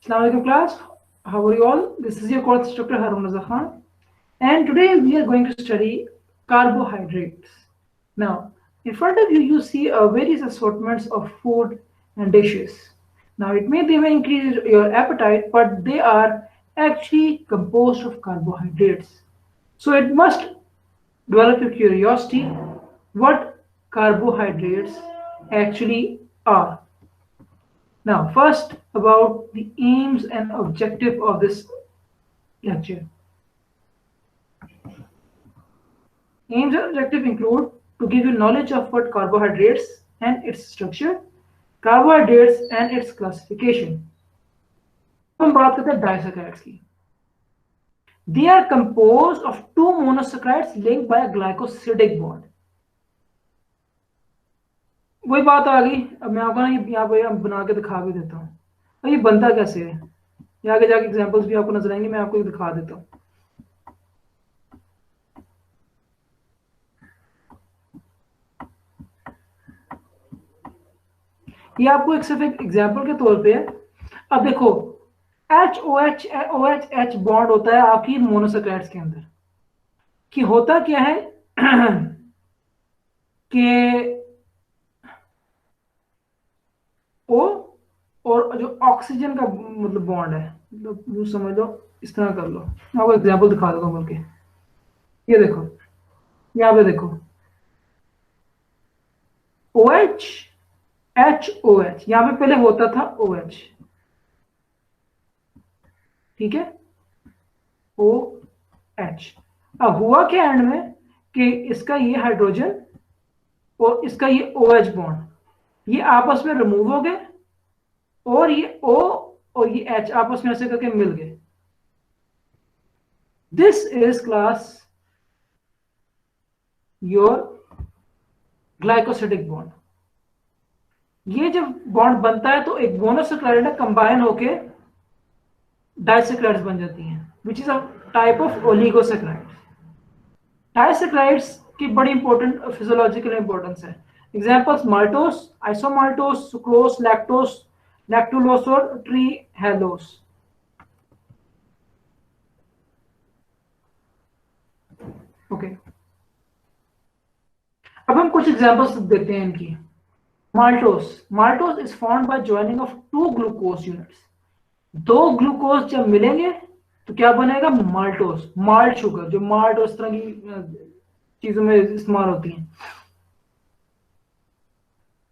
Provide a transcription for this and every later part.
Assalamualaikum class. How are you all? This is your course instructor Harun Raza Khan, and today we are going to study carbohydrates. Now, in front of you, you see various assortments of food and dishes. Now, they may increase your appetite, but they are actually composed of carbohydrates. So, it must develop your curiosity what carbohydrates actually are. Now, first about the aims and objective of this lecture. Aims and objective include to give you knowledge of what carbohydrates and its structure, carbohydrates and its classification. अब हम बात करते हैं disaccharides की. They are composed of two monosaccharides linked by a glycosidic bond. वही बात आ गई. अब मैं आपको ना यहाँ पे बना के दिखा भी देता हूँ. अब ये बनता कैसे है, ये आगे जाके एग्जांपल्स भी आपको नजर आएंगे. मैं आपको दिखा देता हूँ. ये आपको एक सिर्फ एक एग्जाम्पल के तौर पे है. अब देखो OH बॉन्ड होता है आपकी मोनोसैकराइड्स के अंदर. कि होता क्या है कि O और जो ऑक्सीजन का मतलब बॉन्ड है, मतलब यूं समझ लो, इस तरह कर लो. मैं आपको एग्जाम्पल दिखा देता हूँ बोल के. ये देखो, यहाँ पे देखो OH यहाँ पे पहले होता था OH, ठीक है, OH. अब हुआ क्या एंड में कि इसका ये हाइड्रोजन और इसका ये OH बॉन्ड ये आपस में रिमूव हो गए और ये O और ये H आपस में ऐसे करके मिल गए. This is class your glycosidic bond. ये जब बॉन्ड बनता है तो एक मोनोसैकराइड कंबाइन होके डाइसैकराइड्स बन जाती हैं, which is a type of oligosaccharides. Disaccharides की बड़ी इंपॉर्टेंट फिजियोलॉजिकल इंपॉर्टेंस है. Examples maltose, isomaltose, sucrose, lactose, lactulose और ट्री हेलोस. ओके, अब हम कुछ एग्जांपल्स देते हैं इनकी. Maltose is formed by joining of two glucose units. दो ग्लूकोज जब मिलेंगे तो क्या बनेगा? माल्टोस. माल्ट शुगर, जो माल्ट उस तरह की चीजों में इस्तेमाल होती है.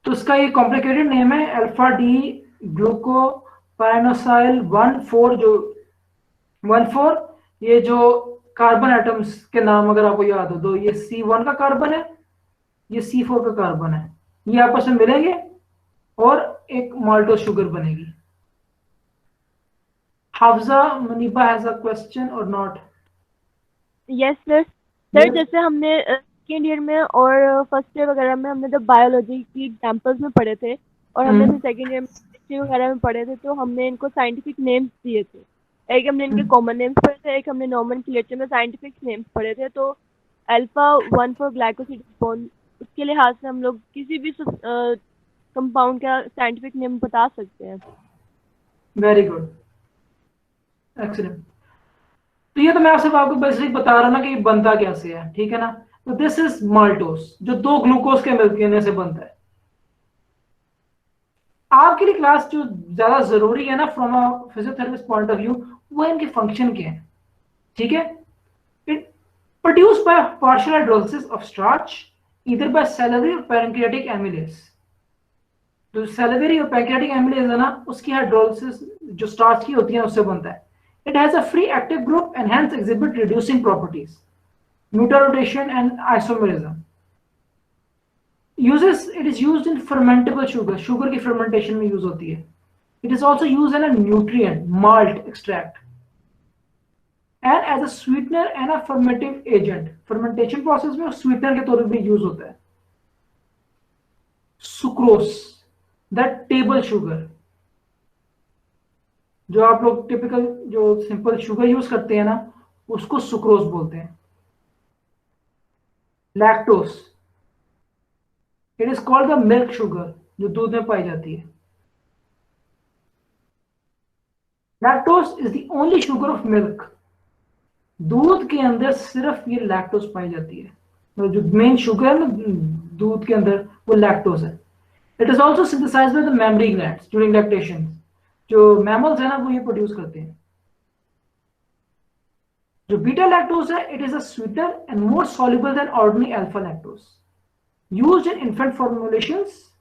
तो इसका ये कॉम्प्लिकेटेड नेम है अल्फा डी ग्लूकोपाइनोसाइल 1,4. जो 1,4 ये जो कार्बन एटम्स के नाम अगर आपको याद हो तो ये C1 का कार्बन है, ये C4 का कार्बन है. ये आपस में मिलेंगे और एक माल्टोस शुगर बनेगी. Hafza Muniba has a question or not? Yes sir. Sir जैसे हमने सेकेंड ईयर में और फर्स्ट ईयर वगैरह में हमने जब बायोलॉजी की एग्जाम्पल्स में पढ़े थे और हमने फिर सेकेंड ईयर में हिस्ट्री वगैरह में पढ़े थे, तो हमने इनको साइंटिफिक नेम्स दिए थे. एक हमने इनके कॉमन नेम्स पढ़े थे, एक हमने नॉमेनक्लेचर में साइंटिफिक नेम्स पढ़े थे. तो अल्फा 1,4 ग्लाइकोसिडिक बॉन्ड, उसके लिहाज से हम लोग किसी भी कंपाउंड का साइंटिफिक नेम बता सकते हैं. Very good, excellent. तो ये तो मैं आपसे आपको बेसिक बता रहा ना कि ये बनता कैसे है, ठीक है ना. तो दिस इज माल्टोस, जो दो ग्लूकोज के मिलने से बनता है. आपके लिए क्लास जो ज्यादा जरूरी है ना from a physiotherapist point of view, वो इनके फंक्शन के हैं, ठीक है. It produce by partial hydrolysis of starch either by salivary और पैनक्रियाटिक एमिलेज. तो सैलिवरी और पैनक्रियाटिक एमिलेज है ना, उसकी हाइड्रोलिसिस जो स्टार्च की होती है उससे बनता है. It has a free active group and hence exhibit reducing properties, mutarotation and isomerism. It is used in fermentable sugar. Sugar की fermentation में use होती है. It is also used as a nutrient, malt extract, and as a sweetener and a fermentive agent. Fermentation process में sweetener के तौर पे भी use होता है. Sucrose, that table sugar. जो आप लोग टिपिकल जो सिंपल शुगर यूज करते हैं ना, उसको सुक्रोज बोलते हैं. Lactose, it is called the milk sugar, जो दूध में पाई जाती है. Lactose is the only sugar of milk. दूध के अंदर सिर्फ ये लैक्टोज पाई जाती है, तो जो मेन शुगर है ना दूध के अंदर वो लैक्टोज है। It is also synthesized by the mammary glands during lactation. जो मैमल्स है ना वो ये प्रोड्यूस करते हैं। जो बीटा लैक्टोज है, it is a sweeter and more soluble than ordinary alpha lactose, used in infant formulations,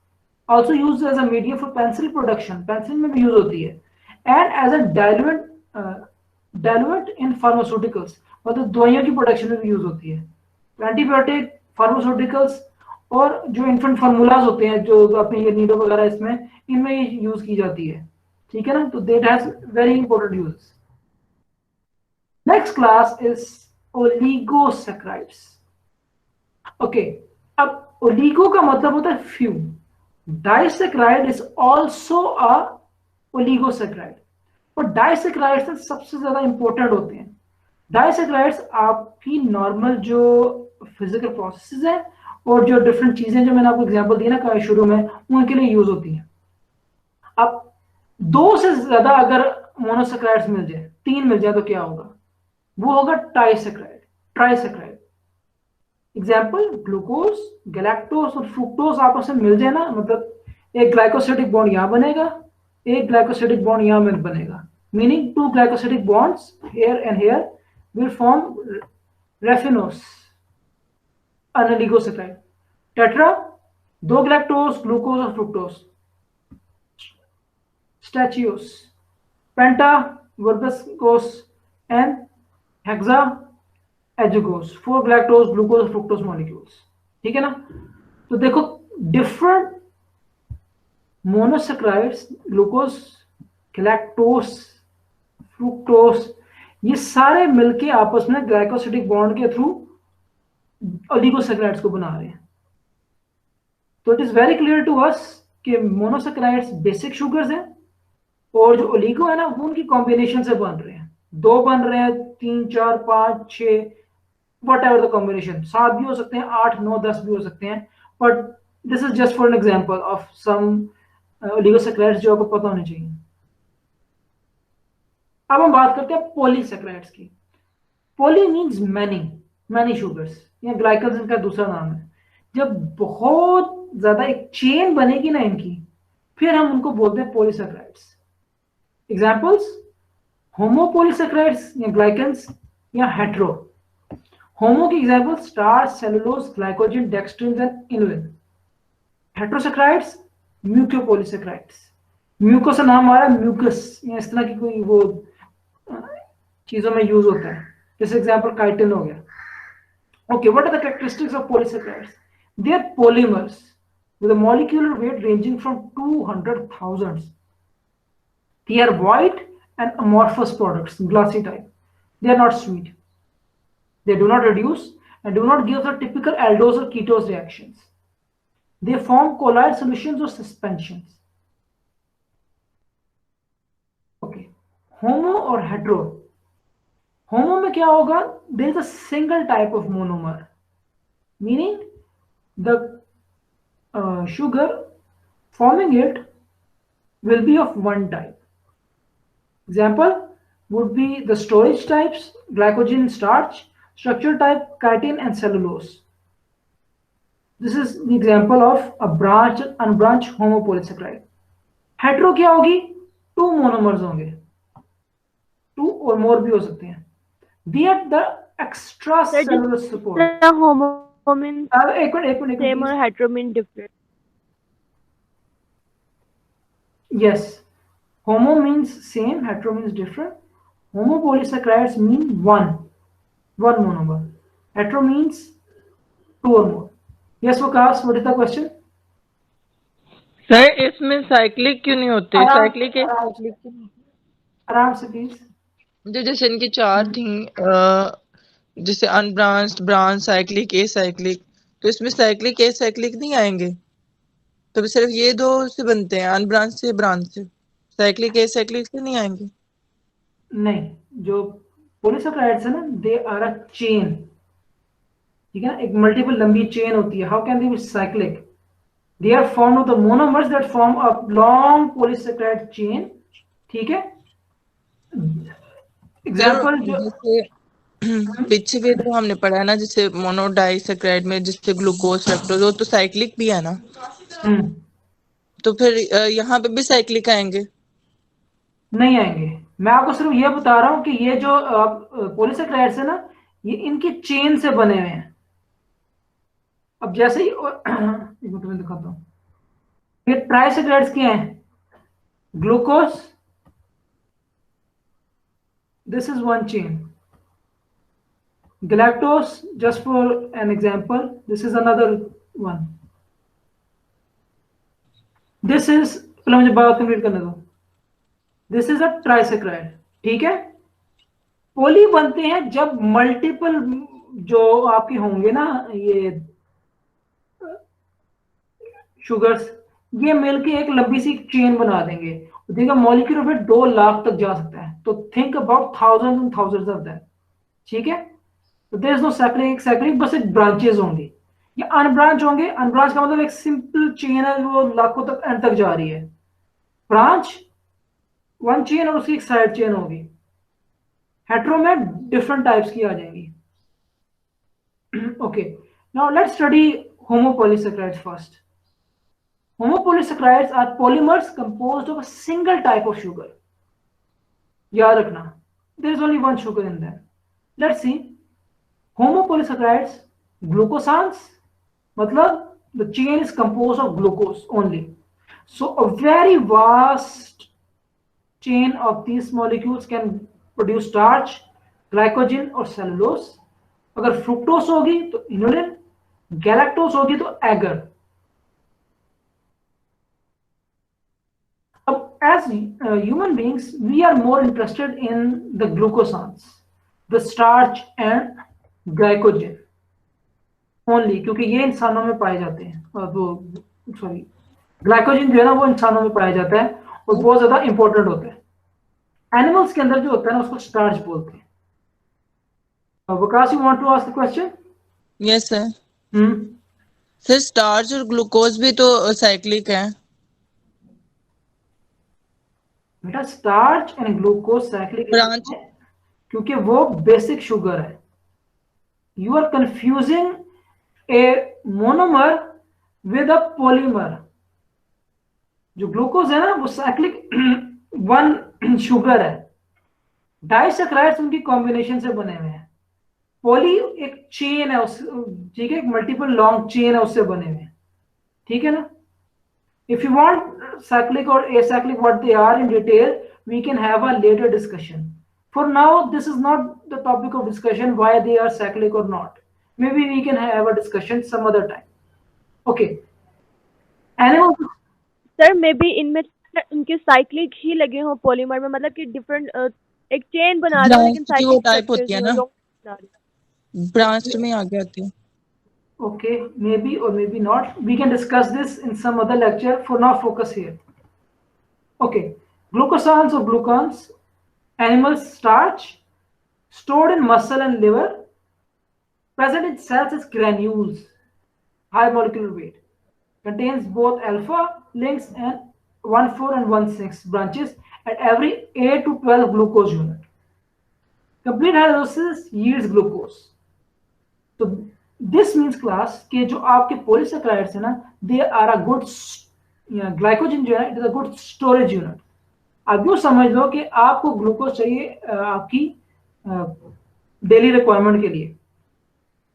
also used as a medium for pencil production, pencil में भी यूज होती है, and as a diluent in pharmaceuticals, मतलब दवाइयों की production में भी use होती है। एंटीबायोटिक, फार्मास्यूटिकल्स और जो इन्फेंट फार्मूलाज होते हैं जो अपने ये नीडो वगैरह इसमें इनमें ये यूज की जाती है, ठीक है ना। तो that has very important use. Next class is oligosaccharides. Okay, अब ओलिगो का मतलब होता है few, disaccharide is also a oligosaccharide, और डाइसैकेराइड्स सबसे ज्यादा इंपॉर्टेंट होते हैं। डाइसैकेराइड्स आपकी नॉर्मल जो फिजिकल प्रोसेसेस है और जो डिफरेंट चीजें जो मैंने आपको एग्जांपल दी ना शुरू में, उनके लिए यूज होती हैं। अब दो से ज्यादा अगर मोनोसैकेराइड्स मिल जाए, तीन मिल जाए, तो क्या होगा? वो होगा ट्राइसैकेराइड, ट्राइसैकेराइड। एग्जाम्पल, ग्लूकोज, गैलेक्टोज और फ्रुक्टोज आपस में मिल जाए ना, मतलब एक ग्लाइकोसिडिक बॉन्ड यहां बनेगा, एक ग्लाइकोसिडिक बॉन्ड यहां बनेगा, meaning two glycosidic bonds here and here will form raffinose, an oligosaccharide. Tetra, दो ग्लैक्टोज, ग्लूकोज और fructose, stachyose, penta, verbascose and hexa ajugose, 4 galactose, glucose और फ्रुक्टोज मॉलिक्यूल्स, ठीक है ना। तो देखो different monosaccharides, glucose, galactose, fructose, ये सारे मिलके आपस में ग्लाइकोसिडिक बॉन्ड के थ्रू ओलिगोसैकेराइड्स को बना रहे हैं। तो it is very clear to us कि मोनोसैकेराइड्स बेसिक शुगर्स हैं, और जो ओलिगो है ना वो उनकी कॉम्बिनेशन से बन रहे हैं। 2 बन रहे हैं, 3, 4, 5, 6, वट एवर द कॉम्बिनेशन, 7 भी हो सकते हैं, 8, 9, 10 भी हो सकते हैं, but this is just for an example of some oligosaccharides जो आपको पता होने चाहिए। अब हम बात करते हैं पॉलीसैकेराइड्स की। Poly means many, many sugars, या ग्लाइकल्स इनका दूसरा नाम है। जब बहुत ज्यादा एक चेन बनेगी ना इनकी, फिर हम उनको बोलते हैं पॉलीसैकेराइड्स। एग्जांपल्स, होमोपॉलीसैकेराइड्स या ग्लाइकन्स, या हेटेरो। होमो की example starch, cellulose, glycogen, dextrin and inulin. Heterosaccharides, mucopolysaccharides. Muco से नाम आ रहा है म्यूकस, या इस तरह की कोई वो चीजों में यूज होता है, जैसे एग्जांपल काइटिन हो गया। Okay, what are the characteristics of polysaccharides? They are polymers with a molecular weight ranging from 200,000. They are white and amorphous products, glossy type. They are not sweet. They do not reduce and do not give the typical aldose or ketose reactions. They form colloid solutions or suspensions. Okay, homo or hetero. होमो में क्या होगा? There is a single type of monomer, meaning the sugar forming it will be of one type. Example would be the storage types, glycogen, starch, structure type, chitin and cellulose. This is the example of a branch unbranched homopolysaccharide. Hetero क्या होगी? 2 monomers होंगे, 2 और मोर भी हो सकते हैं। They are the extracellular support. Homo mean एक minute same और hetero mean different. Yes, homo means same, hetero means different. Homopolysaccharides mean one monomer. Hetero means 2 or more. Yes, Vikas, what is the question? Sir इसमें cyclic क्यों नहीं होते? Cyclic आराम से please. जो जैसे इनकी 4 थी, जैसे unbranched, branch, cyclic, a cyclic, तो इसमें साइक्लिक, ए साइक्लिक नहीं आएंगे? तो सिर्फ ये 2 से बनते हैं, अनब्रांच से, ब्रांच से। साइक्लिक, ए साइक्लिक से नहीं आएंगे? नहीं, जो पॉलीसैकेराइड्स है ना, दे आर अ चेन, ठीक है, एक मल्टीपल लंबी चेन होती है। How can they B cyclic? They are formed of the monomers that form a long polysaccharide chain, ठीक है। एग्जाम्पल जो जैसे पीछे भी तो हमने पढ़ा है ना, जैसे मोनोडाइसेक्राइड में जिससे ग्लूकोज फ्रक्टोज, वो तो साइक्लिक भी है ना, तो फिर यहाँ पे भी साइक्लिक आएंगे? नहीं आएंगे। मैं आपको सिर्फ ये बता रहा हूँ कि ये जो पॉलीसेक्राइड्स है ना, ये इनकी चेन से बने हुए हैं। अब जैसे ही एक मिनट में दिखाता हूँ, ये ट्राइसेक्राइड्स क्या हैं? Glucose, this is one chain. Galactose, just for an example, this is another one. This is, पहले मुझे बात कंप्लीट करने दो। This is a trisaccharide, ठीक है। पोली बनते हैं जब मल्टीपल जो आपके होंगे ना ये शुगर्स, ये मिलके एक लंबी सी चेन बना देंगे। देखिए मॉलिक्यूल ऑफ 2 लाख तक जा सकता है, तो think about thousands and thousands of that, ठीक है। तो देयर इज नो साइक्लिक, बस एक ब्रांचेस होंगे, ये अनब्रांच होंगे। अनब्रांच का मतलब एक सिंपल चेन है वो लाखों तक एंड तक जा रही है। ब्रांच वन चेन और उसकी एक साइड चेन होगी। हेटेरो में डिफरेंट टाइप्स की आ जाएंगी। Okay, now let's study homopolysaccharides first. Homopolysaccharides are polymers composed of a single type of sugar. याद रखना, there is only one sugar in them. Let's see. Homopolysaccharides, glucosans, मतलब the chain is composed of glucose only. So a very vast chain of these molecules can produce starch, glycogen और cellulose. अगर fructose होगी तो inulin, galactose होगी तो agar. As human beings, we are more interested in the glucosans, the starch and glycogen only, क्योंकि ये इंसानों में पाए जाते हैं। वो सॉरी, ग्लाइकोजन जो है ना वो इंसानों में पाया जाता है और बहुत ज्यादा इंपॉर्टेंट होता है। एनिमल्स के अंदर जो होता है ना उसको स्टार्च बोलते हैं। Vikas, you want to ask the question? Yes sir. Sir starch और ग्लूकोज भी तो साइक्लिक है। बेटा starch and glucose cyclic branch, क्योंकि वो बेसिक शुगर है। You are confusing a monomer with a polymer. जो ग्लूकोज है ना वो साइक्लिक वन शुगर है। डाइसैकराइड्स उनकी कॉम्बिनेशन से बने हुए हैं। पॉली एक चेन है उस, ठीक है, एक मल्टीपल लॉन्ग चेन है उससे बने हुए हैं, ठीक है ना। If you want cyclic or acyclic what they are in detail, we can have a later discussion. For now, this is not the topic of discussion why they are cyclic or not. Maybe we can have a discussion some other time. Okay. Animals. Sir may be इनमें उनके cyclic ही लगे हो polymer में, मतलब कि different एक chain बना रहे हो लेकिन ब्रांच की वो साइक्लिक टाइप होती है ना, ब्रांच में आगे आती है। Okay, maybe or maybe not. We can discuss this in some other lecture. For now, focus here. Okay, glucosans or glucans, animal starch, stored in muscle and liver, present in cells as granules, high molecular weight, contains both alpha links and 1,4 and 1,6 branches at every 8 to 12 glucose unit. Complete hydrolysis yields glucose. So this means class के जो आपके polysaccharides है ना, they are a good glycogen जो है, it is a good storage unit. अब यूँ समझ लो कि आपको ग्लूकोज चाहिए आपकी डेली रिक्वायरमेंट के लिए,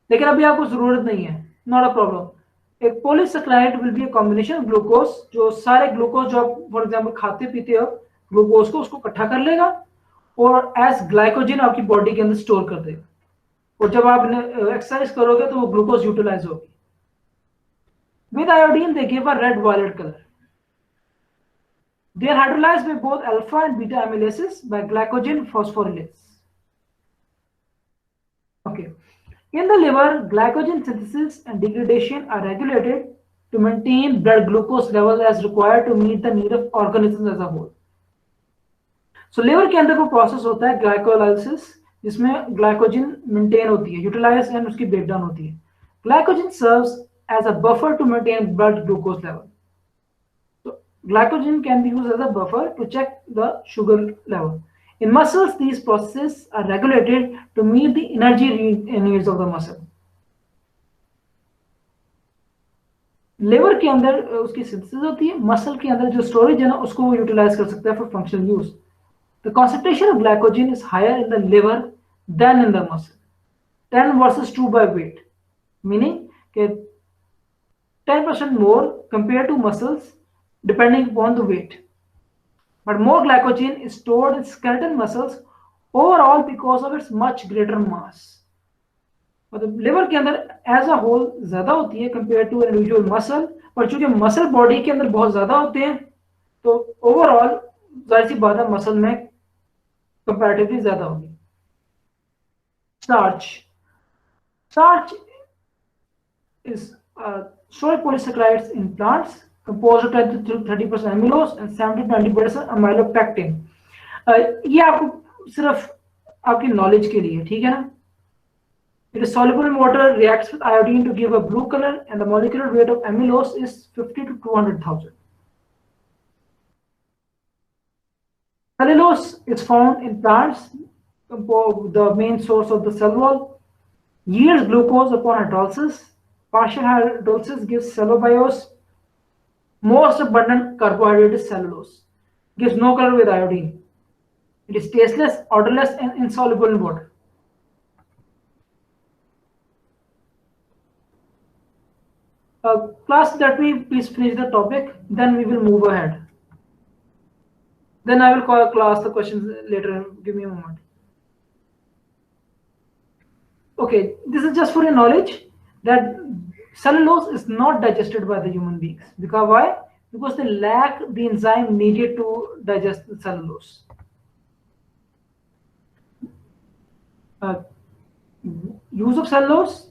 लेकिन अभी आपको जरूरत नहीं है, नॉट अ प्रॉब्लम। एक polysaccharide will be a combination glucose, जो सारे ग्लूकोज जो आप फॉर एग्जांपल खाते पीते हो ग्लूकोज को, उसको इकट्ठा कर लेगा और एज ग्लाइकोजन आपकी बॉडी के अंदर स्टोर कर देगा, और जब आप एक्सरसाइज करोगे तो वो ग्लूकोज यूटिलाइज होगी। With iodine they give a red violet colour. They are hydrolyzed by both alpha and beta amylases by glycogen phosphorylase. Okay. In the liver, glycogen synthesis and degradation are regulated to maintain blood glucose level as required to meet the need of organisms as a whole. So liver के अंदर वो process होता है glycolysis, जिसमें glycogen maintain होती है, utilize and उसकी breakdown होती है. Glycogen serves as a buffer to maintain blood glucose level. Glycogen can be used as a buffer to check the sugar level. In muscles, these processes are regulated to meet the energy needs of the muscle. Liver के अंदर उसकी synthesis होती है, muscle के अंदर जो storage है ना उसको वो यूटिलाइज कर सकता है for functional use. The concentration of glycogen is higher in the liver than in the muscle. 10 versus 2 by weight, meaning that 10% more compared to muscles depending upon the weight. But more glycogen is stored in skeletal muscles overall because of its much greater mass. मतलब liver के अंदर as a whole ज्यादा होती है compare to individual muscle, पर चूंकि muscle body के अंदर बहुत ज्यादा होते हैं तो ओवरऑल जाहिर सी बात है मसल में कंपैरेटिवली ज्यादा होगी. Starch. Starch is soy polysaccharides in plants composed of 10 to 30% amylose and 70 to 90% amylopectin. ये आपको सिर्फ आपकी नॉलेज के लिए, ठीक है ना. It is soluble in water, reacts with iodine to give a blue color, and the molecular weight of amylose is 50 to 200,000. Cellulose is found in plants, the main source of the cell wall. Yields glucose upon hydrolysis. Partial hydrolysis gives cellobiose. Most abundant carbohydrate is cellulose. Gives no color with iodine. It is tasteless, odorless, and insoluble in water. Class, let me please finish the topic, then we will move ahead. Then I will call class the questions later. Give me a moment. Okay, this is just for your knowledge that cellulose is not digested by the human beings. Because why? Because they lack the enzyme needed to digest the cellulose. Use of cellulose.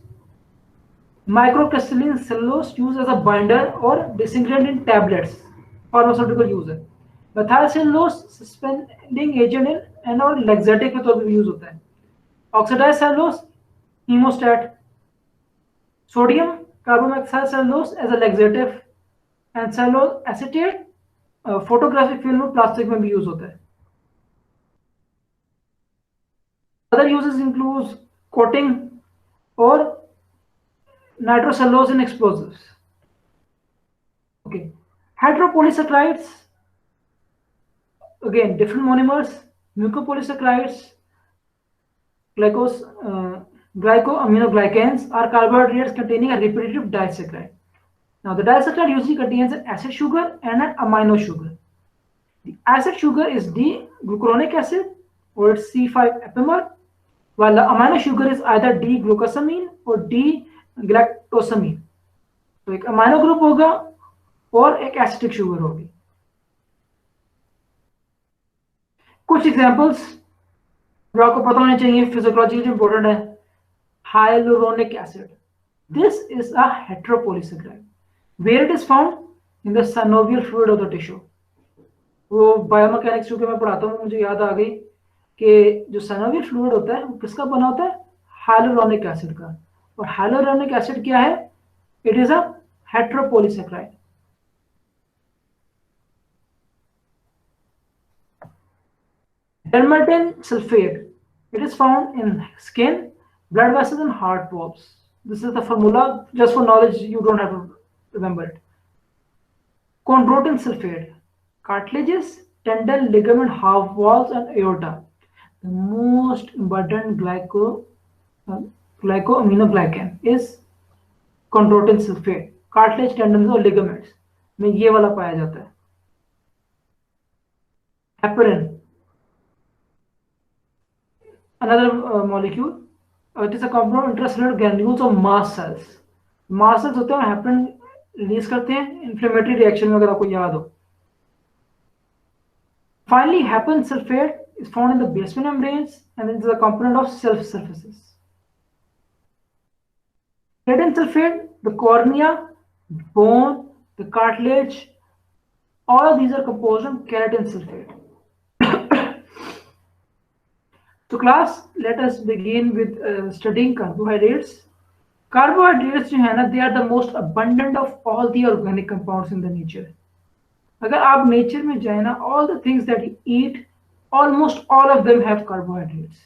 Microcrystalline cellulose used as a binder or disintegrant in tablets. Pharmaceutical user. Methyl cellulose suspending agent in and और laxative के तौर पे use होता है. Oxidized cellulose hemostat. Sodium carboxyl cellulose as a laxative and cellulose acetate photographic film और plastic में भी use होता है. Other uses include coating or nitrocellulose in explosives. Okay, heteropolysaccharides, again different monomers. Mucopolysaccharides, glycoaminoglycans are carbohydrates containing a repetitive disaccharide. Now the disaccharide usually contains an acid sugar and an amino sugar. The acid sugar is D-glucuronic acid or it's C5-epimer, while the amino sugar is either D-glucosamine or D-galactosamine. तो एक amino group होगा और एक acetic sugar होगी. कुछ examples जो आपको पता होने चाहिए, फिजियोलॉजिकली इंपॉर्टेंट है. Hyaluronic acid. This is a heteropolysaccharide. Where it is found in the synovial fluid of the tissue. वो बायोमैकेनिक्स चूंकि मैं पढ़ाता हूँ मुझे याद आ गई कि जो synovial fluid होता है वो किसका बना होता है? हाइलुरोनिक एसिड का. और हाइलुरोनिक एसिड क्या है? It is a heteropolysaccharide. Dermatan sulfate. It is found in skin, blood vessels, and heart valves. This is the formula. Just for knowledge, you don't have to remember it. Chondroitin sulfate. Cartilages, tendon, ligament, half walls, and aorta. The most important glycoaminoglycan is chondroitin sulfate. Cartilage, tendons, और ligaments में ये वाला पाया जाता है. Heparin. Another molecule. It is a compound of intracellular granules of mast cells. Mast cells होते हैं heparin release करते हैं इन्फ्लेमेटरी रिएक्शन में, अगर आपको याद हो. Finally, heparin sulfate is found in the basement membranes and it is a component of cell surfaces. Lead sulfate, the cornea, bone, the cartilage, all of these are composed of keratin sulfate. So class, let us begin with studying carbohydrates. Carbohydrates जो है ना, they are the most abundant of all the organic compounds in the nature. अगर आप nature में जाए ना, all the things that you eat almost all of them have carbohydrates.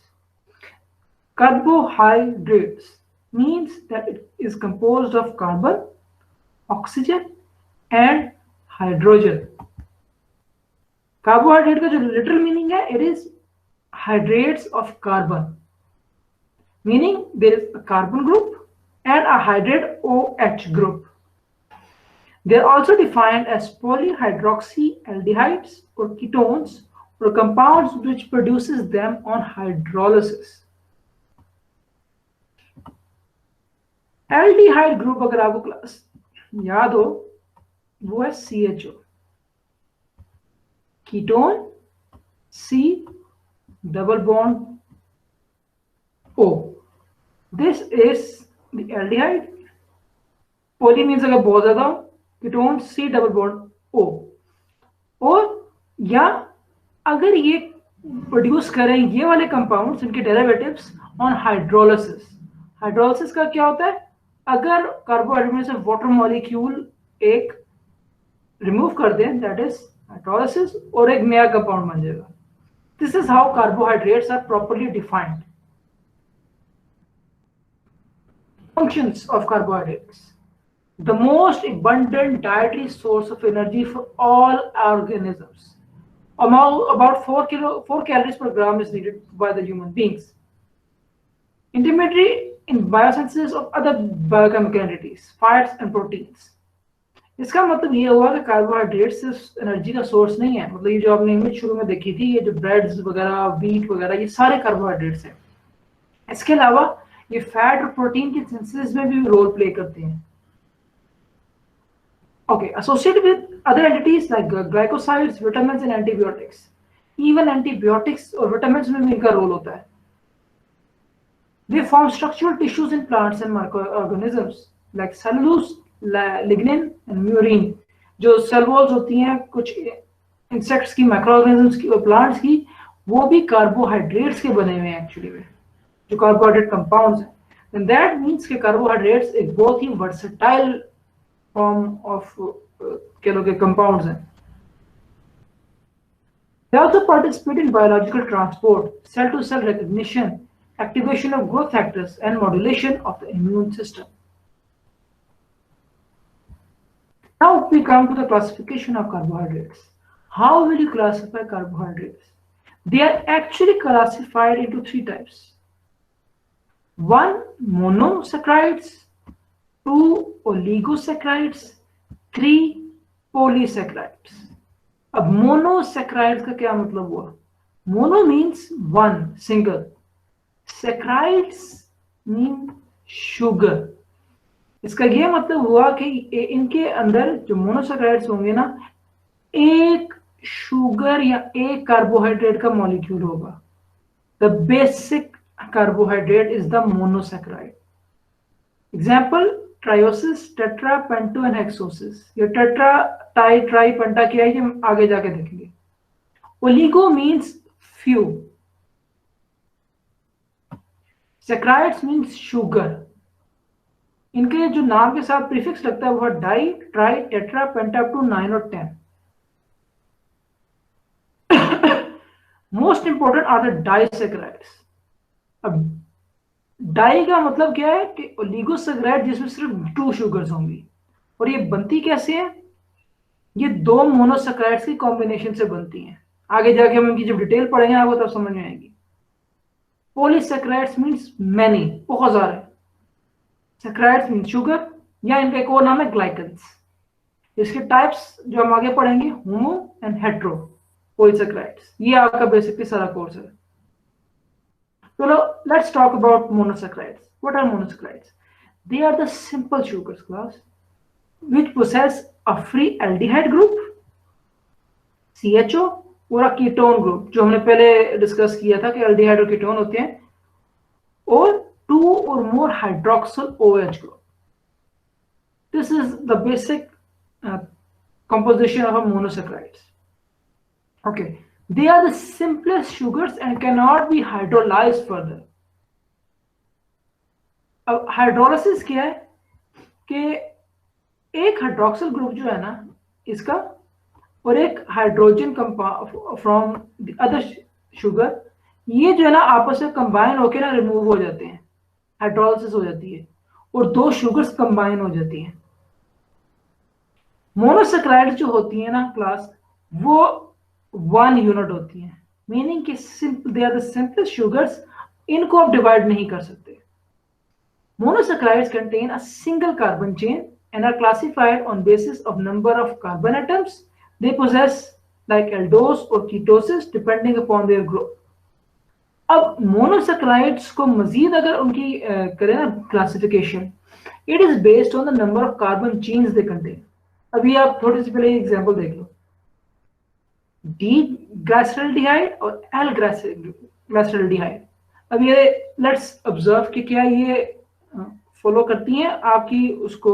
Carbohydrates means that it is composed of carbon, oxygen and hydrogen. Carbohydrate का जो literal meaning है, it is hydrates of carbon, meaning there is a carbon group and a hydrate OH group. They are also defined as polyhydroxyaldehydes or ketones or compounds which produces them on hydrolysis. Aldehyde group अगर आपको class याद हो वो है CHO, ketone C double bond O. This is the aldehyde. Poly means अगर बहुत ज्यादा, ketone C double bond O. और या अगर ये प्रोड्यूस करें ये वाले कंपाउंड्स, इनके डेरिवेटिव्स ऑन हाइड्रोलिसिस. हाइड्रोलिसिस का क्या होता है, अगर कार्बोहाइड्रेट में से वाटर मॉलिक्यूल एक रिमूव कर दें, दैट इज हाइड्रोलिसिस, और एक नया कंपाउंड बन जाएगा. This is how carbohydrates are properly defined. Functions of carbohydrates. The most abundant dietary source of energy for all organisms. About 4 calories per gram is needed by the human beings. Intermediary in biosynthesis of other biochemical entities, fats and proteins. इसका मतलब ये हुआ कि carbohydrate सिर्फ energy का source नहीं है. मतलब ये जो आपने इमेज शुरू में देखी थी, ये जो ब्रेड्स वगैरह, व्हीट वगैरह, ये सारे कार्बोहाइड्रेट्स हैं. इसके अलावा ये फैट और प्रोटीन की सिंथेसिस में भी रोल प्ले करते हैं. Okay, associated with other entities like glycosides, vitamins and antibiotics. Even antibiotics और vitamins में भी इनका रोल होता है. They form structural tissues in plants and microorganisms like cellulose, lignin and murine. जो cell walls होती हैं कुछ insects की, microorganisms की और plants की, वो भी carbohydrates के बने हुए हैं actually में, जो carbohydrate compounds हैं. And that means कि carbohydrates एक बहुत ही versatile form of compounds हैं. They also participate in biological transport, cell-to-cell recognition, activation of growth factors, and modulation of the immune system. Now we come to the classification of carbohydrates. How will you classify carbohydrates? They are actually classified into 3 types. 1, monosaccharides. 2, oligosaccharides. 3, polysaccharides. अब monosaccharides का क्या मतलब हुआ? Mono means one, single. Saccharides mean sugar. इसका ये मतलब हुआ कि इनके अंदर जो monosaccharides होंगे ना, एक शुगर या एक कार्बोहाइड्रेट का मॉलिक्यूल होगा. The basic carbohydrate is the monosaccharide. Example, trioses, tetra, pento and hexoses. ये टेट्रा, टाई, ट्राई, पेंटा क्या है, हम आगे जाके देखेंगे. Oligo means few. Saccharides means sugar. इनके जो नाम के साथ प्रीफिक्स लगता है वो di, tri, tetra, penta up to 9 और 10. Most important are the disaccharides. अब डाई का मतलब क्या है कि ओलिगोसैकराइड जिसमें सिर्फ 2 शुगर्स होंगी. और ये बनती कैसे है? ये 2 मोनोसैकराइड्स की कॉम्बिनेशन से बनती हैं. आगे जाके हम इनकी जब डिटेल पढ़ेंगे आपको तब समझ में आएगी. पॉलीसैकराइड्स मींस मैनी, बहुत सारे. सैकराइड्स मींस शुगर, या इनका एक और नाम है ग्लाइकन्स. इसके टाइप्स जो हम आगे पढ़ेंगे, होमो एंड हेट्रो पॉलीसैकराइड्स. ये आपका बेसिकली सारा कोर्स है. So let's talk about monosaccharides. What are monosaccharides? They are the simple sugars class which possess a free aldehyde group, CHO, और a ketone group जो हमने पहले डिस्कस किया था कि aldehyde और ketone होते हैं, और 2 or more hydroxyl OH group. This is the basic composition of a monosaccharides. Okay. They are the simplest sugars and cannot be hydrolyzed further. अब हाइड्रोलिसिस क्या है कि एक हाइड्रोक्सिल ग्रुप जो है ना इसका, और एक hydrogen from the other sugar, ये जो है ना आपस में कंबाइन होकर ना रिमूव हो जाते हैं, हाइड्रोलिसिस हो जाती है और दो शुगर्स कंबाइन हो जाती हैं। मोनोसेक्राइड जो होती है ना क्लास, वो 1 यूनिट होती हैं, मीनिंग कि simple they are the simplest sugars, इनको आप डिवाइड नहीं कर सकते। Monosaccharides contain a single carbon chain and are classified on basis of number of carbon atoms they possess, like aldose or ketosis, depending upon their group. अब monosaccharides को मजीद अगर उनकी करें ना classification, it is based on the number of carbon chains they contain. अभी आप थोड़ी सी पहले एग्जांपल देख लो, डी ग्लाइसरल्डिहाइड और एल ग्लाइसरल्डिहाइड। अब ये लेट्स ऑब्जर्व कि क्या ये फॉलो करती हैं आपकी उसको।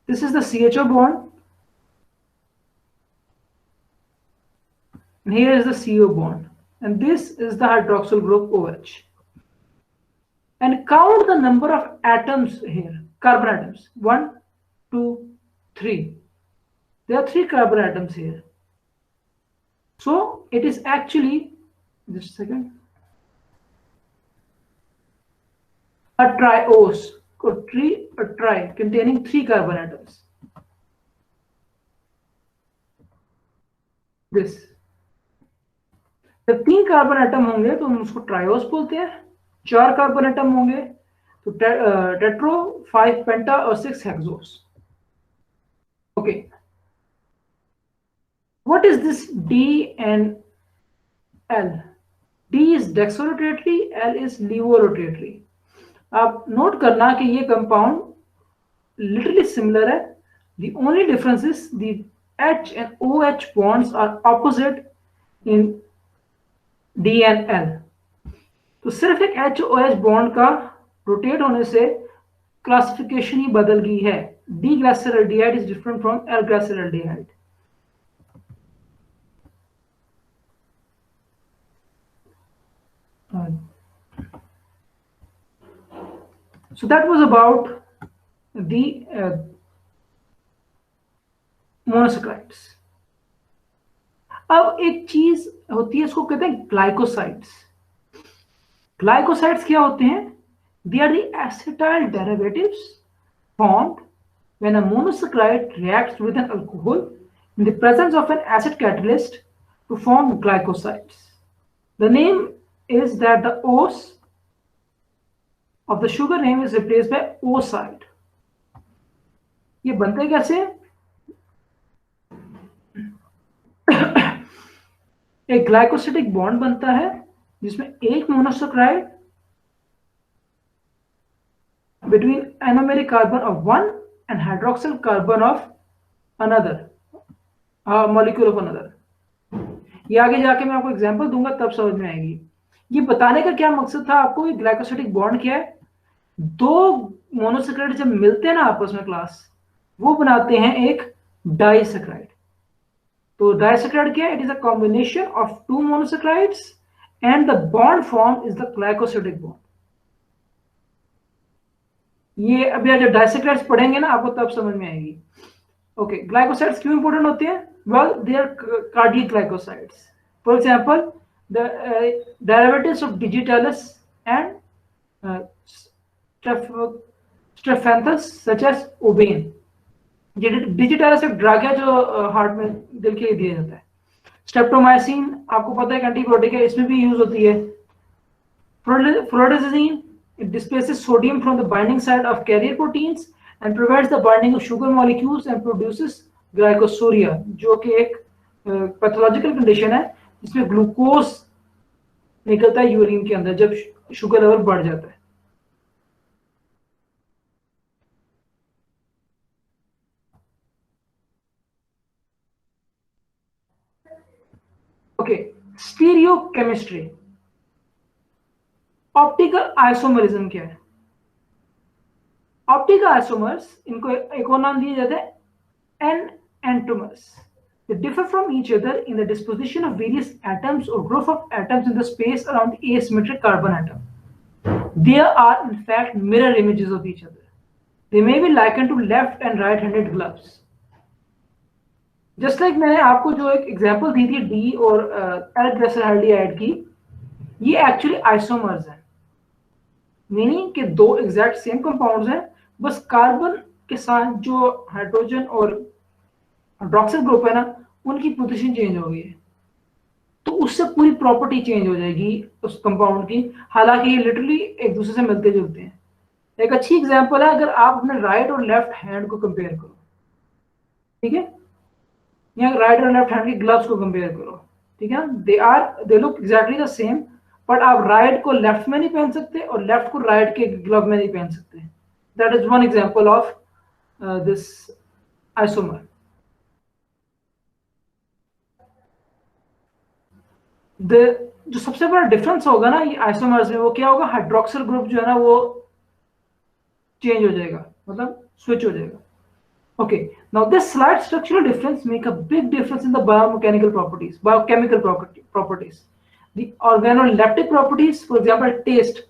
This is the CHO bond, here is the CO bond, and this is the hydroxyl group OH. And count the number of atoms here, carbon atoms. 1, 2, 3. There are 3 carbon atoms here. So it is actually, just a second, a triose, or tri containing 3 carbon atoms. This. जब 3 carbon atom होंगे तो हम उसको triose बोलते हैं, 4 carbon atom होंगे तो टेट्रो, 5 penta और 6 hexose. Okay, what is this D and L? D is dextrorotatory, L is levorotatory. आप नोट करना कि ये कंपाउंड लिटरली सिमिलर है, the only difference is the H and OH bonds are opposite in D and L। तो सिर्फ एक HOH bond का rotate होने से क्लासिफिकेशन ही बदल गई है। D glyceraldehyde is different from L glyceraldehyde. So that was about the monosaccharides। अब एक चीज होती है, इसको कहते हैं ग्लाइकोसाइड्स। ग्लाइकोसाइड्स क्या होते हैं? They are the acetyl derivatives formed when a monosaccharide reacts with an alcohol in the presence of an acid catalyst to form glycosides. The name is that the O's of the sugar name is replaced by O side. ये बनते कैसे? एक glycosidic bond बनता है जिसमें एक monosaccharide between anomeric carbon of one and hydroxyl carbon of another, molecule of another. ये आगे जाके मैं आपको एग्जांपल दूंगा तब समझ में आएगी। ये बताने का क्या मकसद था आपको, ये ग्लाइकोसिडिक बॉन्ड क्या है? दो मोनोसैकेराइड जब मिलते हैं ना आपस में क्लास, वो बनाते हैं एक डाइसैकेराइड। तो डाइसैकेराइड क्या है? It is a combination of 2 monosaccharides and the bond form is the glycosidic bond. ये अभी जब डाइसैकेराइड्स पढ़ेंगे ना आपको तब समझ में आएगी। ओके, ग्लाइकोसाइड्स क्यों इंपॉर्टेंट होते हैं? Well, they are cardiac glycosides. For example, the derivatives of digitalis and strophanthus such as ouabain. Digitalis एक ड्रग है जो हार्ट में दिल के लिए दिया जाता है। स्ट्रेप्टोमाइसिन आपको पता है एंटीबायोटिक है, इसमें भी यूज होती है। फ्लोरिडाज़िन, it displaces sodium from the binding side of carrier proteins and prevents the binding of sugar molecules and produces glycosuria, जो कि एक पैथोलॉजिकल कंडीशन है जिसमें ग्लूकोज निकलता है यूरिन के अंदर जब शुगर लेवल बढ़ जाता है। Okay, stereochemistry. ऑप्टिकल आइसोमरिज्म क्या है? ऑप्टिकल आइसोमर्स, इनको एक और नाम दिए जाते हैं एन-एंटोमर्स। They differ from each other in the disposition of various atoms or group of atoms in the space around the asymmetric carbon atom. They are in fact mirror images of each other. They may be likened to left and right-handed gloves. Just like मैंने आपको जो एक example दी थी D और L glyceraldehyde की, ये actually isomers हैं, meaning कि दो एग्जैक्ट सेम कंपाउंड्स हैं, बस कार्बन के साथ जो हाइड्रोजन और हाइड्रोक्सिल ग्रुप है ना, उनकी पोजीशन चेंज हो गई है, तो उससे पूरी प्रॉपर्टी चेंज हो जाएगी उस कंपाउंड की, हालांकि ये लिटरली एक दूसरे से मिलते जुलते हैं। एक अच्छी एग्जांपल है, अगर आप अपने राइट और लेफ्ट हैंड को कंपेयर करो, ठीक है, या राइट और लेफ्ट हैंड के ग्लव्स को कंपेयर करो, ठीक है, they look exactly the same, but आप राइट को लेफ्ट में नहीं पहन सकते और लेफ्ट को राइट के ग्लव में नहीं पहन सकते। That is one example of this isomer. जो सबसे बड़ा डिफरेंस होगा ना ये आइसोमर्स में, वो क्या होगा, हाइड्रोक्सिल ग्रुप जो है ना वो चेंज हो जाएगा, मतलब स्विच हो जाएगा। Okay, now this slight structural difference make a big difference in the biomechanical properties, biochemical properties. The organoleptic properties, for example, taste,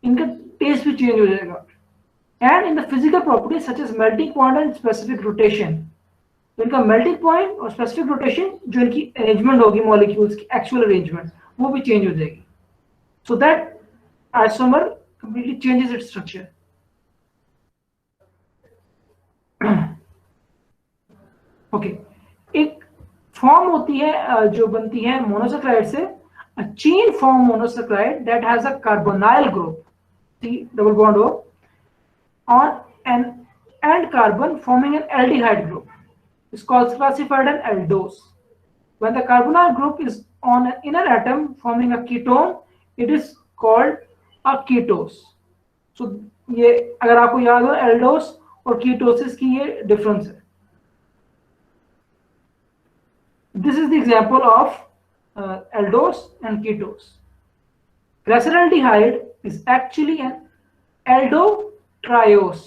इनका taste भी change हो जाएगा, and in the physical properties such as melting point and specific rotation, तो इनका melting point और specific rotation जो इनकी arrangement होगी molecules की actual arrangement, वो भी change हो जाएगी, so that isomer completely changes its structure. Okay, एक फॉर्म होती है जो बनती है मोनोसैकेराइड से, a chain form monosaccharide that has a carbonyl group, C double bond O, on an end carbon forming an aldehyde group, is called classified an aldose. When the carbonyl group is on an inner atom forming a ketone, it is called a ketose. So ये अगर आपको याद हो एल्डोस और ketosis की ये difference है। This is the example of aldose and ketose. Glyceraldehyde is actually an aldotriose.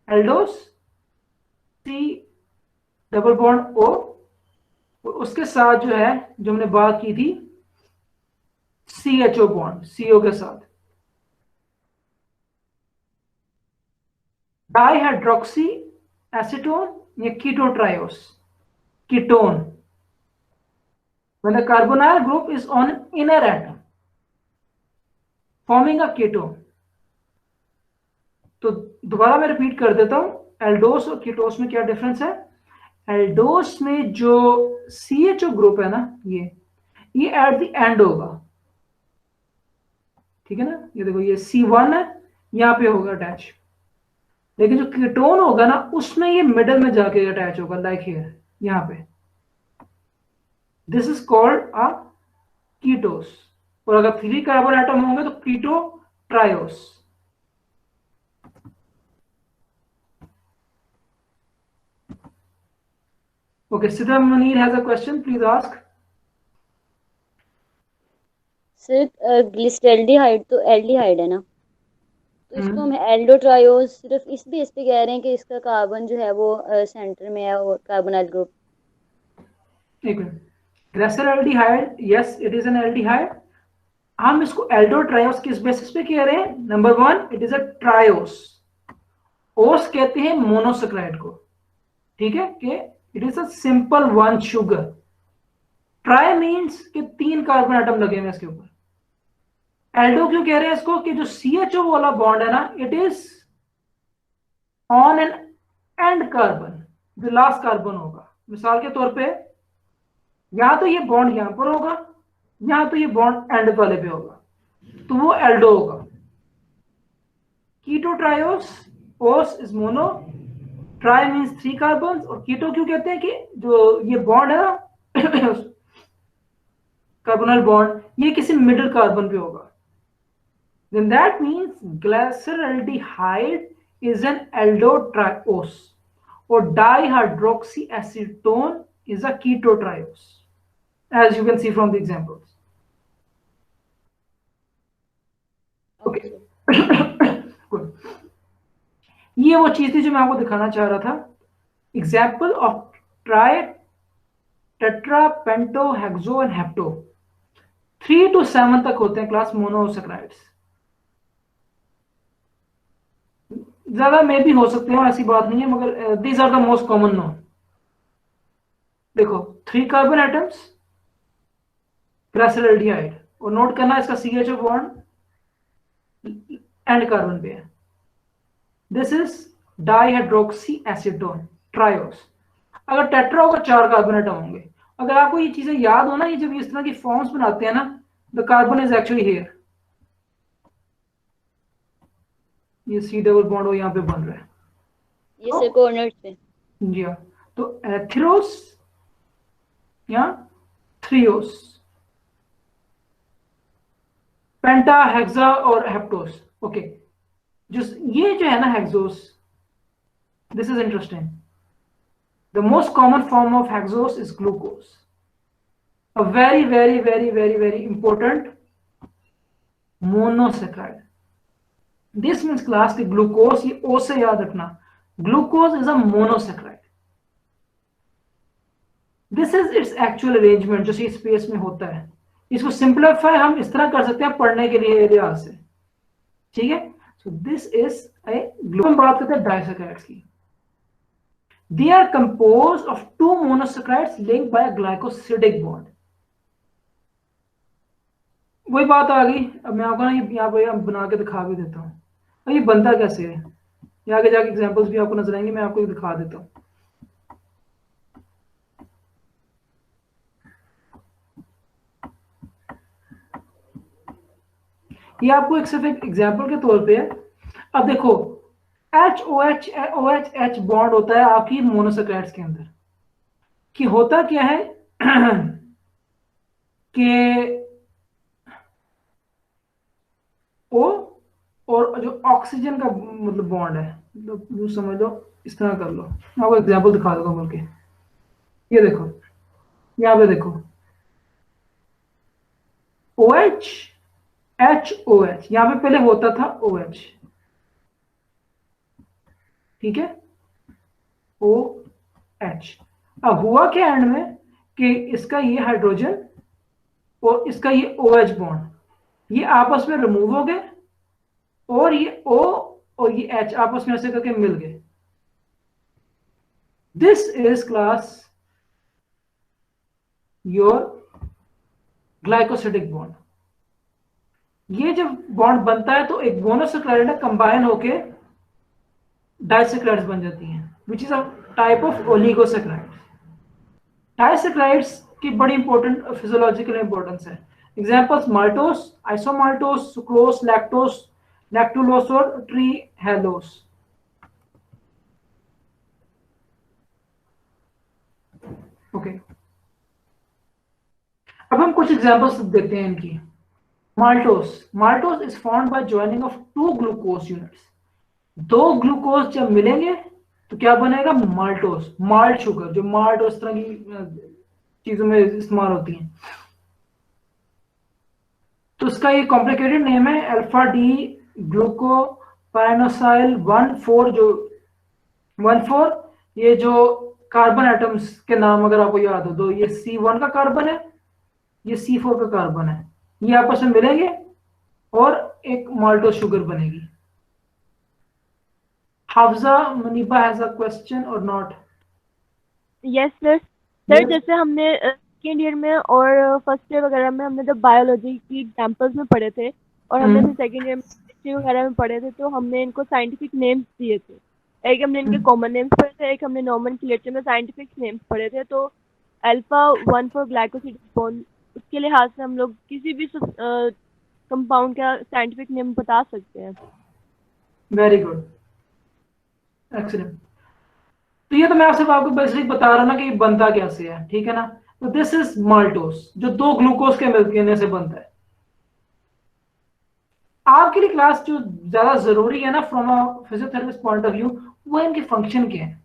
Aldose, C double bond O, और उसके साथ जो है जो हमने बात की थी CHO बॉन्ड, CO के साथ, डाइहाइड्रोक्सी एसीटोन या कीटोट्रायोस, ketone, when the carbonyl group is on an inner atom forming a ketone. तो दोबारा मैं रिपीट कर देता हूं, एल्डोस और कीटोस में क्या डिफरेंस है। एल्डोस में जो CHO ग्रुप है ना, ये एट द एंड होगा, ठीक है ना, ये देखो ये C1 है, यहां पे होगा अटैच, लेकिन जो कीटोन होगा ना उसमें ये मिडल में जाके अटैच होगा, लाइक हियर, यहां पे। This is called a ketose, और अगर 3 कार्बन एटम होंगे तो कीटोट्रायोस। Okay, Sidra Munir has a question, please ask. Sir glyceraldehyde तो एल्डिहाइड है ना, तो इसको हम एल्डोट्रायोस सिर्फ इस बेस पे कह रहे हैं कि इसका कार्बन जो है वो सेंटर में है और कार्बोनाइल ग्रुप। एक minute, glyceraldehyde, yes it is an aldehyde. हम इसको एल्डोट्रायोस किस बेसिस पे कह रहे हैं? Number 1, it is a triose. ओस कहते हैं मोनोसैकेराइड को, ठीक है, कि it is a simple one sugar. Try means कि 3 कार्बन एटम लगे हुए इसके ऊपर। एल्डो क्यों कह रहे हैं इसको? कि जो CHO वाला बॉन्ड है ना, it is on an and carbon, जो लास्ट कार्बन होगा। मिसाल के तौर पे या तो ये बॉन्ड यहां पर होगा या तो ये बॉन्ड एंड वाले पे होगा, तो वो एल्डो होगा। कीटोट्रायोस, ओस is mono, try means 3 carbon, और कीटो क्यों कहते हैं कि जो ये बॉन्ड है ना कार्बोनल बॉन्ड, ये किसी मिडिल कार्बन पे होगा। Then that means glyceraldehyde is an aldotriose, or dihydroxyacetone is a ketotriose, as you can see from the examples. Okay. Good. ये वो चीज थी जो मैं आपको दिखाना चाह रहा था। Example of tri, tetra, pento, hexo and hepto। 3 to 7 तक होते हैं क्लास मोनोसैकेराइड्स। ज्यादा में भी हो सकते हैं, ऐसी बात नहीं है, मगर these are the most common known. देखो 3 कार्बन एटम्स ग्लाइसरॉल्डिहाइड, और नोट करना इसका CHO बॉन्ड एंड कार्बन पे है। This is dihydroxy acetone triose. अगर टेट्रा होगा 4 कार्बन एटम होंगे। अगर आपको ये चीजें याद हो ना, ये जब इस तरह की फॉर्म्स बनाते हैं ना, the carbon is actually here, ये C डबल बॉन्ड हो यहाँ पे बन रहा है, ये से कॉर्नर पे। जी हाँ। तो एथिरोस या थ्रियोस, पेंटा, हेक्सा और हेप्टोस। ओके, ये जो है ना hexose, this is interesting. The most common form of hexose is glucose, a very very very very very important monosaccharide. This means class की ग्लूकोज, ये ओ से याद रखना, glucose is a monosaccharide. This is its actual arrangement जो space में होता है। इसको सिंप्लीफाई हम इस तरह कर सकते हैं पढ़ने के लिए लिहाज से, ठीक है। So this is a glucose. बात करते हैं डाइसैकराइड्स की। They are compose of 2 monosaccharides linked by a glycosidic bond. वही बात आ गई। अब मैं आपको ना यहाँ पे बना के दिखा भी देता हूँ। अब ये बनता कैसे है, ये आगे जाके एग्जांपल्स भी आपको नजर आएंगे, मैं आपको दिखा देता हूँ। ये आपको एक सिर्फ एक एग्जांपल के तौर पे है। अब देखो OH बॉन्ड होता है आपकी मोनोसेक्राइड्स के अंदर, कि होता क्या है कि O और जो ऑक्सीजन का मतलब बॉन्ड है, मतलब यूं समझ लो, इस तरह कर लो। मैं आपको एग्जांपल दिखा दूंगा बोल के। ये देखो, यहाँ पे देखो OH HOH, यहाँ पे पहले होता था OH, ठीक है, OH। अब हुआ क्या एंड में कि इसका ये हाइड्रोजन और इसका ये OH बॉन्ड ये आपस में रिमूव हो गए, और ये O और ये H आपस में ऐसे करके मिल गए। This is class your glycosidic bond. ये जब बॉन्ड बनता है तो एक मोनोसेक्राइड कंबाइन होके डाइसेक्राइड्स बन जाती हैं, which is a type of oligosaccharides. Disaccharides की बड़ी इंपॉर्टेंट फिजियोलॉजिकल इंपॉर्टेंस है। Examples maltose, isomaltose, sucrose, lactose, lactulose और ट्री हेलोस। ओके, अब हम कुछ एग्जांपल्स देते हैं इनकी। Maltose is formed by joining of 2 glucose units. 2 glucose जब मिलेंगे तो क्या बनेगा, माल्टोस, माल्ट शुगर, जो माल्ट उस तरह की चीजों में इस्तेमाल होती है। तो इसका ये कॉम्प्लिकेटेड नेम है अल्फा डी ग्लूको पाइनोसाइल 1,4, जो 1,4 ये जो कार्बन एटम्स के नाम अगर आपको याद हो तो ये C1 का कार्बन है, ये C4 का कार्बन है, ये आपस में मिलेंगे और एक माल्टोस शुगर बनेगी। Hafza Muniba has a question or not? Yes sir. Sir जैसे हमने सेकेंड ईयर में और फर्स्ट ईयर वगैरह में हमने जब बायोलॉजी की एग्जाम्पल्स में पढ़े थे, और हमने फिर सेकेंड ईयर में हिस्ट्री वगैरह में पढ़े थे, तो हमने इनको साइंटिफिक नेम्स दिए थे। एक हमने इनके कॉमन नेम्स पढ़े थे, एक हमने नॉमेनक्लेचर में साइंटिफिक नेम्स पढ़े थे। तो अल्फा 1,4 ग्लाइकोसिडिक बॉन्ड, उसके लिहाज से हम लोग किसी भी कंपाउंड का साइंटिफिक नेम बता सकते हैं। Very good, excellent. तो ये तो मैं आपसे आपको बेसिक बता रहा ना कि ये बनता कैसे है, ठीक है ना। तो दिस इज माल्टोस, जो 2 ग्लूकोज के मिलने से बनता है। आपके लिए क्लास जो ज्यादा जरूरी है ना from a physiotherapist point of view, वो इनके फंक्शन के हैं,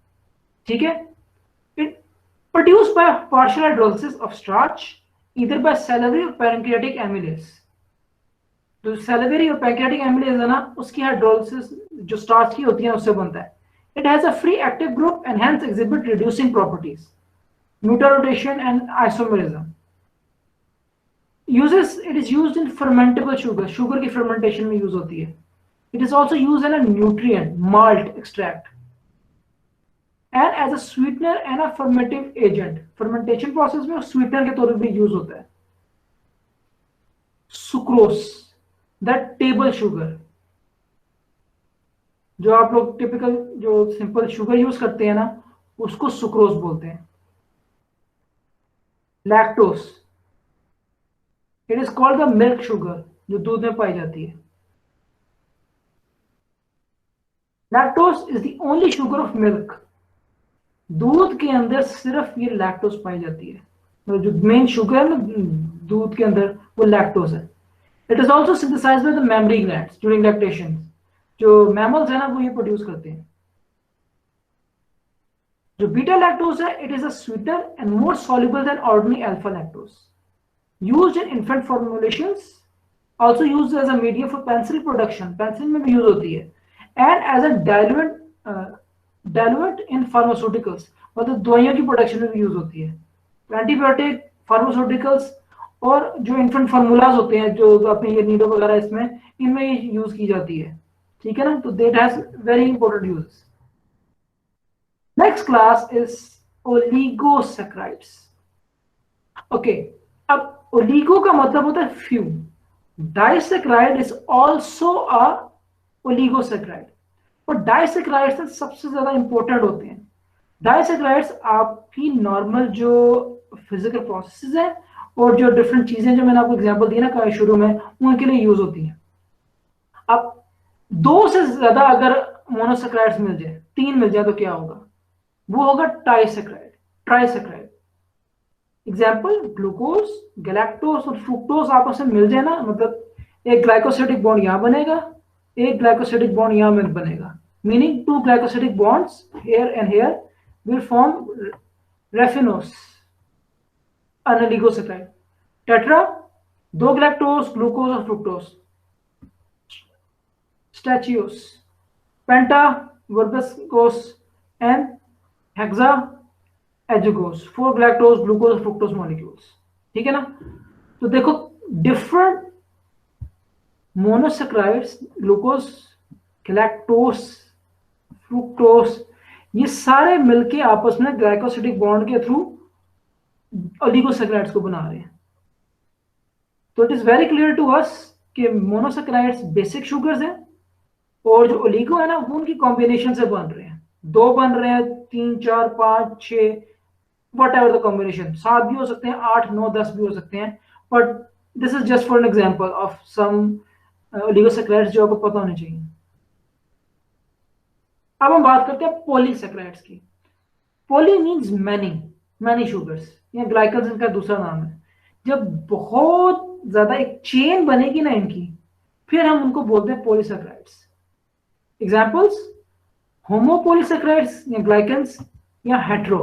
ठीक है। It produce by partial hydrolysis of starch either by salivary और पैनक्रियाटिक एमिलेज। तो सैलिवरी और पैनक्रियाटिक एमिलेज है ना, उसकी हाइड्रोलिसिस जो स्टार्च की होती है उससे बनता है। It has a free active group and hence exhibit reducing properties, mutarotation and isomerism. It is used in fermentable sugar, sugar की fermentation में use होती है। It is also used in a nutrient, malt extract, and as a sweetener and a fermentative agent, fermentation process में sweetener के तौर पर भी use होता है। सुक्रोस, दैट टेबल शुगर, जो आप लोग टिपिकल जो सिंपल शुगर यूज करते हैं ना, उसको सुक्रोज बोलते हैं। Lactose, it is called the milk sugar, जो दूध में पाई जाती है। Lactose is the only sugar of milk, दूध के अंदर सिर्फ ये लैक्टोस पाई जाती है, तो जो मेन शुगर है ना दूध के अंदर, वो लैक्टोस है। It is also synthesized by the mammary glands during lactation, जो मैमल्स है ना वो ये प्रोड्यूस करते हैं। जो बीटा लैक्टोस है, it is a sweeter and more soluble than ordinary alpha lactose, used in infant formulations, also used as a medium for pencil production, pencil में भी यूज होती है, and as a diluent in pharmaceuticals, मतलब दवाइयों की production में भी use होती है। एंटीबायोटिक, फार्मास्यूटिकल्स और जो इन्फेंट फार्मूलाज होते हैं, जो अपने ये नीडो वगैरह इसमें, इनमें ये यूज की जाती है, ठीक है ना। तो that has very important use. Next class is oligosaccharides. Okay, अब ओलिगो का मतलब होता है few, disaccharide is also a oligosaccharide, और डाइसैकेराइड्स सबसे ज्यादा इंपॉर्टेंट होते हैं। डाइसैकेराइड्स आपकी नॉर्मल जो फिजिकल प्रोसेसेस है और जो डिफरेंट चीजें जो मैंने आपको एग्जांपल दी ना शुरू में, उनके लिए यूज होती हैं। अब दो से ज्यादा अगर मोनोसैकेराइड्स मिल जाए, तीन मिल जाए, तो क्या होगा? वो होगा ट्राइसैकेराइड, ट्राइसैकेराइड। एग्जाम्पल, ग्लूकोज, गैलेक्टोज और फ्रुक्टोज आपस में मिल जाए ना, मतलब एक ग्लाइकोसिडिक बॉन्ड यहां बनेगा, एक ग्लाइकोसिडिक बॉन्ड यहां बनेगा, meaning two glycosidic bonds here and here will form raffinose, an oligosaccharide. Tetra, दो ग्लैक्टोज, ग्लूकोज और fructose, stachyose, penta, verbascose and hexa ajugose, 4 galactose, glucose और फ्रुक्टोज मॉलिक्यूल्स, ठीक है ना। तो देखो different monosaccharides, glucose, galactose, fructose, ये सारे मिलके आपस में ग्लाइकोसिडिक बॉन्ड के थ्रू ओलिगोसैकेराइड्स को बना रहे हैं। तो it is very clear to us कि मोनोसैकेराइड्स बेसिक शुगर्स हैं, और जो ओलिगो है ना वो उनकी कॉम्बिनेशन से बन रहे हैं। 2 बन रहे हैं, 3, 4, 5, 6, वट एवर द कॉम्बिनेशन, 7 भी हो सकते हैं, 8, 9, 10 भी हो सकते हैं, but this is just for an example of some oligosaccharides जो आपको पता होने चाहिए। अब हम बात करते हैं पॉलीसैकेराइड्स की। Poly means many, many sugars, या ग्लाइकल्स इनका दूसरा नाम है। जब बहुत ज्यादा एक चेन बनेगी ना इनकी, फिर हम उनको बोलते हैं पॉलीसैकेराइड्स। एग्जाम्पल्स, होमोपॉलीसैकेराइड्स या ग्लाइकन्स, या हेट्रो।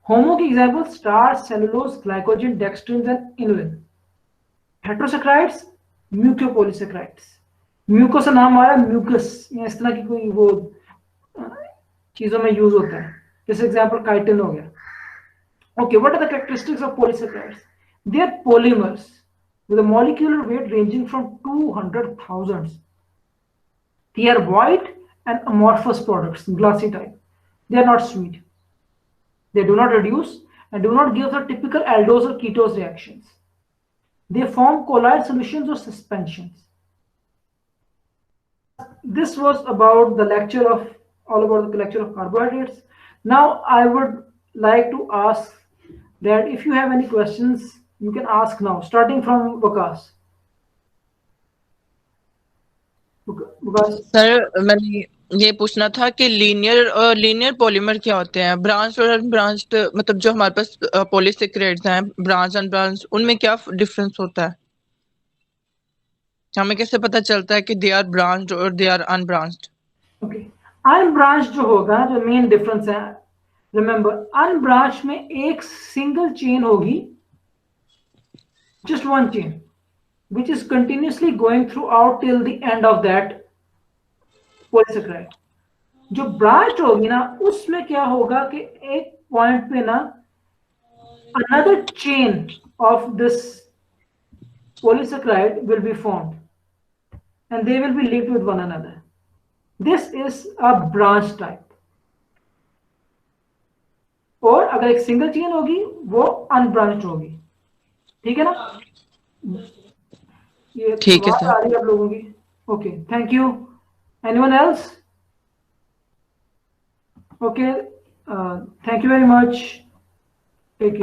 होमो की example starch, cellulose, glycogen, dextrin and inulin. Heterosaccharides, mucopolysaccharides, muco से नाम आ रहा है, म्यूकस या इस तरह की कोई वो चीजों में यूज होता है, जैसे एग्जाम्पल काइटिन हो गया। Okay, what are the characteristics of polysaccharides? They are polymers with a molecular weight ranging from 200,000. They are white and amorphous products, glassy type. They are not sweet. They do not reduce and do not give the typical aldose or ketose reactions. They form colloid solutions or suspensions. This was about the lecture of carbohydrates. Now I would like to ask that if you have any questions, you can ask now, starting from Vikas. Sir मैंने ये पूछना था कि linear और linear polymer क्या होते हैं, branch और अनब्रांच्ड, मतलब जो हमारे पास पॉलीसैकेराइड्स हैं ब्रांच अनब्रांच, उनमें क्या डिफरेंस होता है? हमें कैसे पता चलता है कि दे आर ब्रांच्ड और they are unbranched? Okay, unbranch जो होगा, जो मेन डिफरेंस है, रिमेंबर अनब्रांच में एक सिंगल चेन होगी, just one chain which is continuously going throughout till the end of that polysaccharide. जो ब्रांच होगी ना, उसमें क्या होगा कि एक पॉइंट पे ना another chain of this polysaccharide will be formed and they will be linked with one another. This is a branch type. और अगर एक सिंगल चेन होगी वो अनब्रांच्ड होगी। ठीक है ना? ये ठीक है आवाज सर। आ रही है आप लोगों की? Okay, thank you. Anyone else? Okay, thank you very much, take care.